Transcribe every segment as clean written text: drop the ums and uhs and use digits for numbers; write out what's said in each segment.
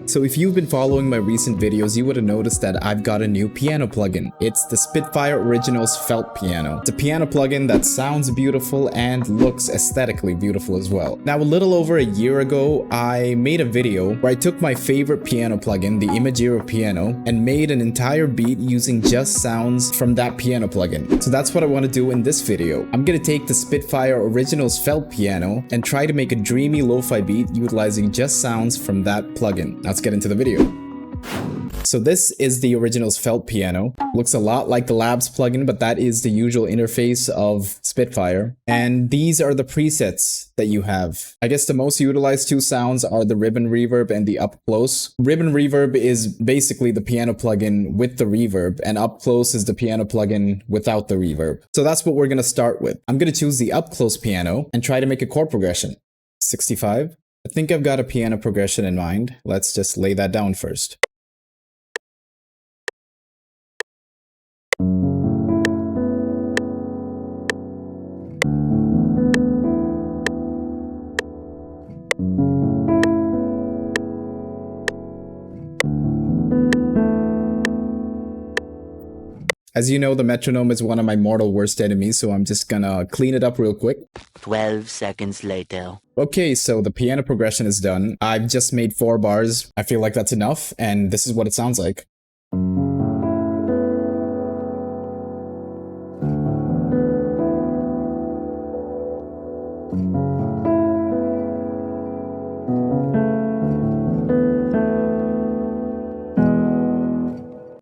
So if you've been following my recent videos, you would have noticed that I've got a new piano plugin. It's the Spitfire Originals Felt Piano. It's a piano plugin that sounds beautiful and looks aesthetically beautiful as well. Now, a little over a year ago, I made a video where I took my favorite piano plugin, the Imagiro Piano, and made an entire beat using just sounds from that piano plugin. So that's what I want to do in this video. I'm gonna take the Spitfire Originals Felt Piano and try to make a dreamy lo-fi beat utilizing just sounds from that plugin. Let's get into the video. So this is the Originals Felt Piano. Looks a lot like the Labs plugin, but that is the usual interface of Spitfire. And these are the presets that you have. I guess the most utilized two sounds are the ribbon reverb and the up close. Ribbon reverb is basically the piano plugin with the reverb, and up close is the piano plugin without the reverb. So that's what we're gonna start with. I'm gonna choose the up close piano and try to make a chord progression. 65. I think I've got a piano progression in mind. Let's just lay that down first. As you know, the metronome is one of my mortal worst enemies, so I'm just gonna clean it up real quick. 12 seconds later. Okay, so the piano progression is done. I've just made 4 bars. I feel like that's enough, and this is what it sounds like.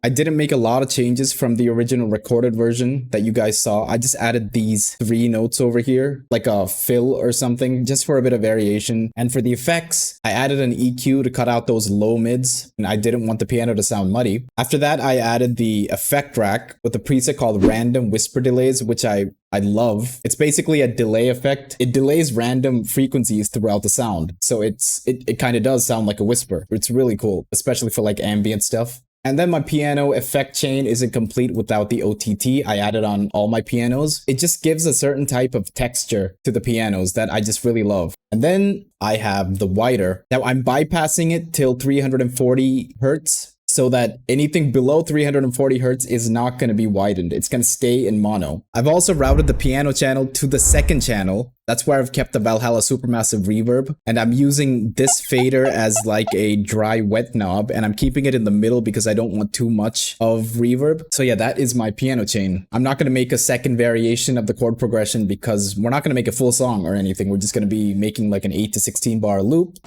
I didn't make a lot of changes from the original recorded version that you guys saw. I just added these 3 notes over here, like a fill or something, just for a bit of variation. And for the effects, I added an EQ to cut out those low mids, and I didn't want the piano to sound muddy. After that, I added the effect rack with a preset called Random Whisper Delays, which I love. It's basically a delay effect. It delays random frequencies throughout the sound. So it kind of does sound like a whisper. It's really cool, especially for like ambient stuff. And then my piano effect chain isn't complete without the OTT. I added on all my pianos. It just gives a certain type of texture to the pianos that I just really love. And then I have the wider. Now I'm bypassing it till 340 hertz. So that anything below 340 hertz is not going to be widened. It's going to stay in mono. I've also routed the piano channel to the second channel. That's where I've kept the Valhalla Supermassive reverb. And I'm using this fader as like a dry wet knob. And I'm keeping it in the middle because I don't want too much of reverb. So yeah, that is my piano chain. I'm not going to make a second variation of the chord progression because we're not going to make a full song or anything. We're just going to be making like an 8 to 16 bar loop.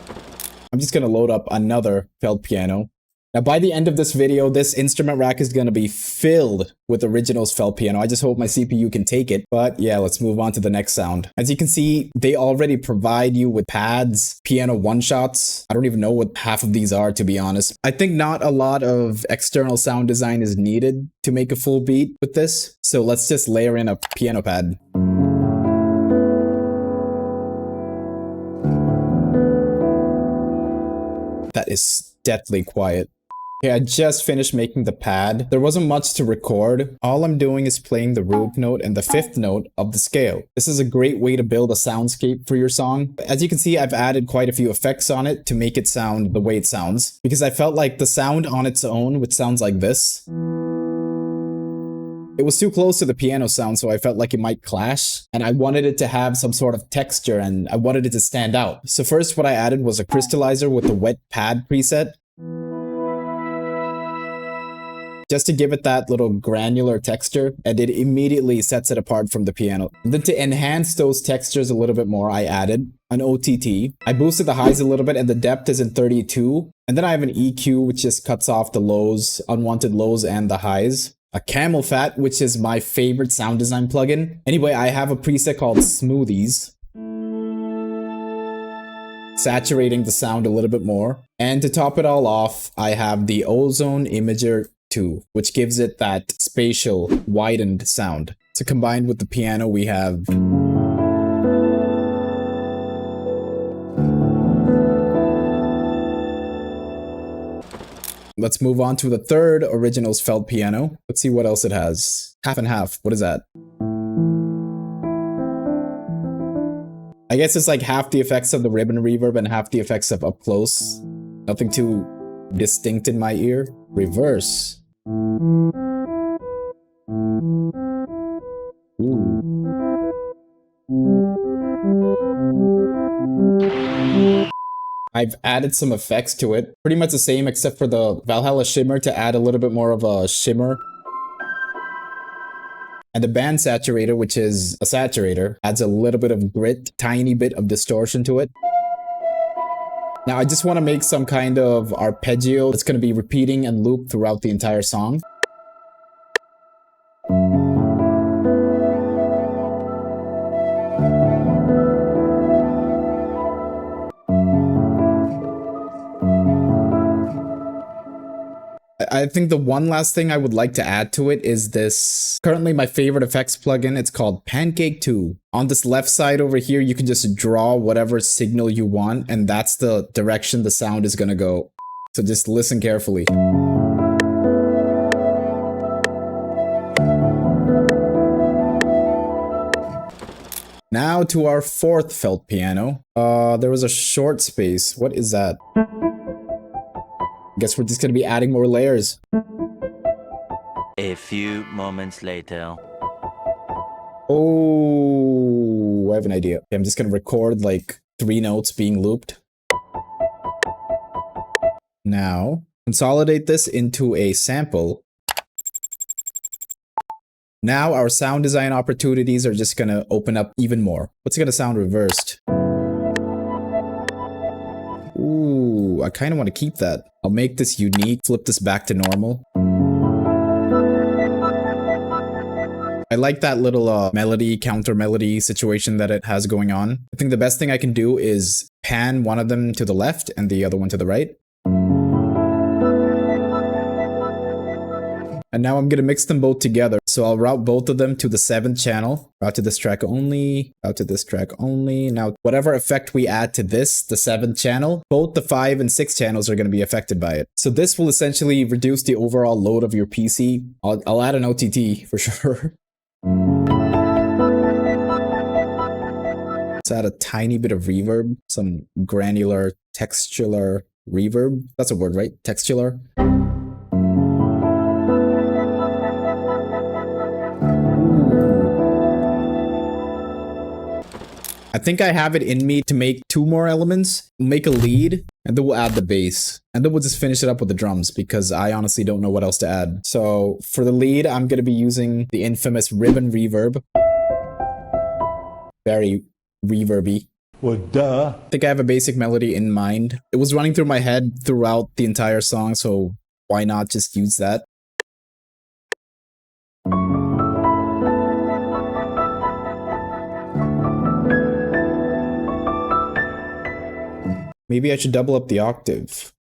I'm just going to load up another felt piano. Now, by the end of this video, this instrument rack is going to be filled with Originals Felt Piano. I just hope my CPU can take it. But yeah, let's move on to the next sound. As you can see, they already provide you with pads, piano one-shots. I don't even know what half of these are, to be honest. I think not a lot of external sound design is needed to make a full beat with this. So let's just layer in a piano pad. That is deathly quiet. Okay, I just finished making the pad. There wasn't much to record. All I'm doing is playing the root note and the 5th note of the scale. This is a great way to build a soundscape for your song. As you can see, I've added quite a few effects on it to make it sound the way it sounds, because I felt like the sound on its own, which sounds like this, it was too close to the piano sound, so I felt like it might clash, and I wanted it to have some sort of texture, and I wanted it to stand out. So first, what I added was a crystallizer with the wet pad preset, just to give it that little granular texture, and it immediately sets it apart from the piano. And then to enhance those textures a little bit more, I added an OTT. I boosted the highs a little bit, and the depth is in 32. And then I have an EQ, which just cuts off the lows, unwanted lows, and the highs. A Camel Fat, which is my favorite sound design plugin. Anyway, I have a preset called Smoothies, saturating the sound a little bit more. And to top it all off, I have the Ozone Imager 2, which gives it that spatial, widened sound. So combined with the piano, we have... Let's move on to the third Originals Felt Piano. Let's see what else it has. Half and half. What is that? I guess it's like half the effects of the ribbon reverb and half the effects of up close. Nothing too distinct in my ear. Reverse. Ooh. I've added some effects to it. Pretty much the same except for the Valhalla shimmer to add a little bit more of a shimmer. And the band saturator, which is a saturator, adds a little bit of grit, tiny bit of distortion to it. Now I just want to make some kind of arpeggio that's going to be repeating and loop throughout the entire song. I think the one last thing I would like to add to it is this, currently my favorite effects plugin. It's called Pancake 2. On this left side over here, you can just draw whatever signal you want, and that's the direction the sound is gonna go. So just listen carefully. Now to our fourth felt piano. There was a short space. What is that? Guess we're just gonna be adding more layers. A few moments later. Oh, I have an idea. I'm just gonna record like 3 notes being looped. Now, consolidate this into a sample. Now our sound design opportunities are just gonna open up even more. What's gonna sound reversed? Ooh, I kind of want to keep that. I'll make this unique, flip this back to normal. I like that little melody, counter melody situation that it has going on. I think the best thing I can do is pan one of them to the left and the other one to the right. And now I'm going to mix them both together. So I'll route both of them to the 7th channel. Route to this track only. Route to this track only. Now, whatever effect we add to this, the 7th channel, both the 5 and 6 channels are going to be affected by it. So this will essentially reduce the overall load of your PC. I'll add an OTT for sure. Let's add a tiny bit of reverb. Some granular, textural reverb. That's a word, right? Textural. I think I have it in me to make 2 more elements, make a lead, and then we'll add the bass. And then we'll just finish it up with the drums because I honestly don't know what else to add. So for the lead, I'm going to be using the infamous ribbon reverb. Very reverby. Well, duh. I think I have a basic melody in mind. It was running through my head throughout the entire song, so why not just use that? Maybe I should double up the octave.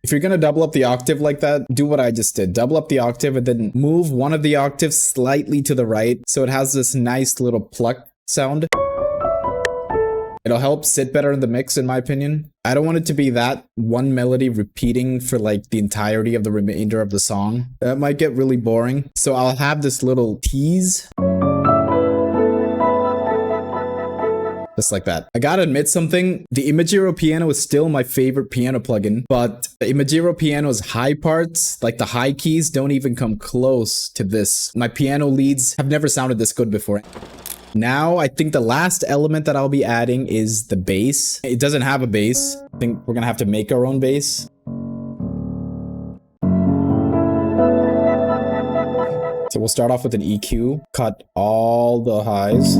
If you're gonna double up the octave like that, do what I just did. Double up the octave and then move one of the octaves slightly to the right so it has this nice little pluck sound. It'll help sit better in the mix, in my opinion. I don't want it to be that one melody repeating for like the entirety of the remainder of the song. That might get really boring. So I'll have this little tease. Just like that. I gotta admit something, the Imagiro piano is still my favorite piano plugin, but the Imagiro piano's high parts, like the high keys, don't even come close to this. My piano leads have never sounded this good before. Now, I think the last element that I'll be adding is the bass. It doesn't have a bass. I think we're gonna have to make our own bass. So we'll start off with an EQ, cut all the highs.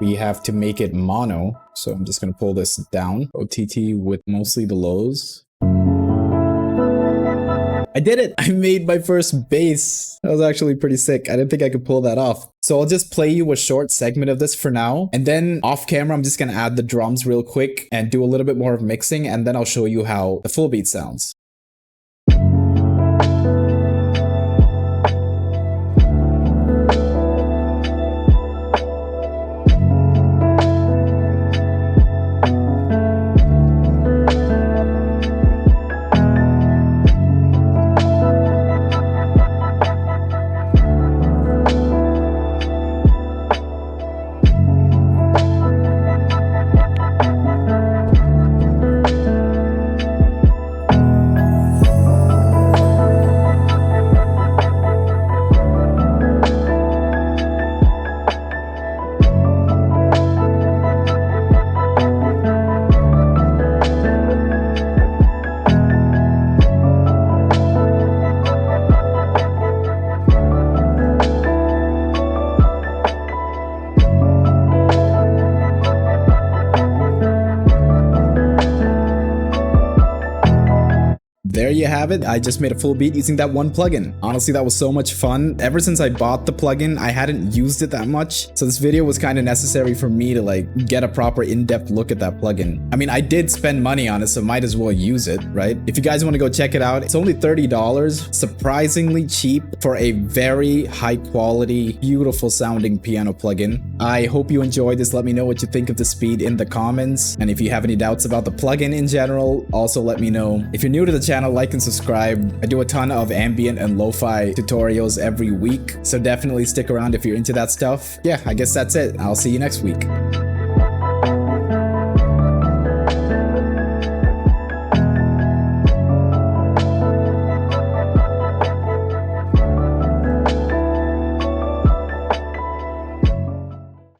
We have to make it mono, so I'm just going to pull this down. OTT with mostly the lows. I did it! I made my first bass. That was actually pretty sick. I didn't think I could pull that off. So I'll just play you a short segment of this for now. And then off camera, I'm just going to add the drums real quick and do a little bit more of mixing. And then I'll show you how the full beat sounds. you have it. I just made a full beat using that one plugin. Honestly, that was so much fun. Ever since I bought the plugin, I hadn't used it that much. So this video was kind of necessary for me to like get a proper in-depth look at that plugin. I mean, I did spend money on it, so might as well use it, right? If you guys want to go check it out, it's only $30. Surprisingly cheap for a very high quality, beautiful sounding piano plugin. I hope you enjoyed this. Let me know what you think of the speed in the comments. And if you have any doubts about the plugin in general, also let me know. If you're new to the channel, like and subscribe. I do a ton of ambient and lo-fi tutorials every week, so definitely stick around if you're into that stuff. Yeah, I guess that's it. I'll see you next week.